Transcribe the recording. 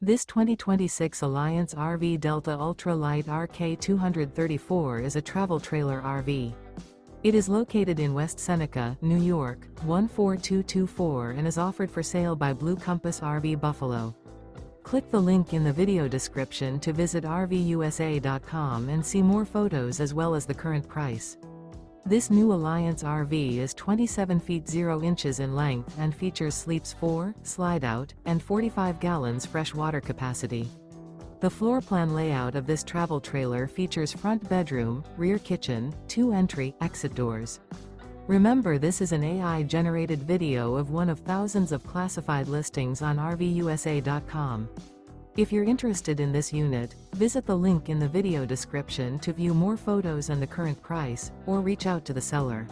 This 2026 Alliance RV Delta Ultra Lite RK234 is a travel trailer RV. It is located in West Seneca, New York, 14224 and is offered for sale by Blue Compass RV Buffalo. Click the link in the video description to visit RVUSA.com and see more photos as well as the current price. This new Alliance RV is 27 feet 0 inches in length and features sleeps 4, slide-out, and 45 gallons fresh water capacity. The floor plan layout of this travel trailer features front bedroom, rear kitchen, 2 entry/exit doors. Remember, this is an AI-generated video of one of thousands of classified listings on RVUSA.com. If you're interested in this unit, visit the link in the video description to view more photos and the current price, or reach out to the seller.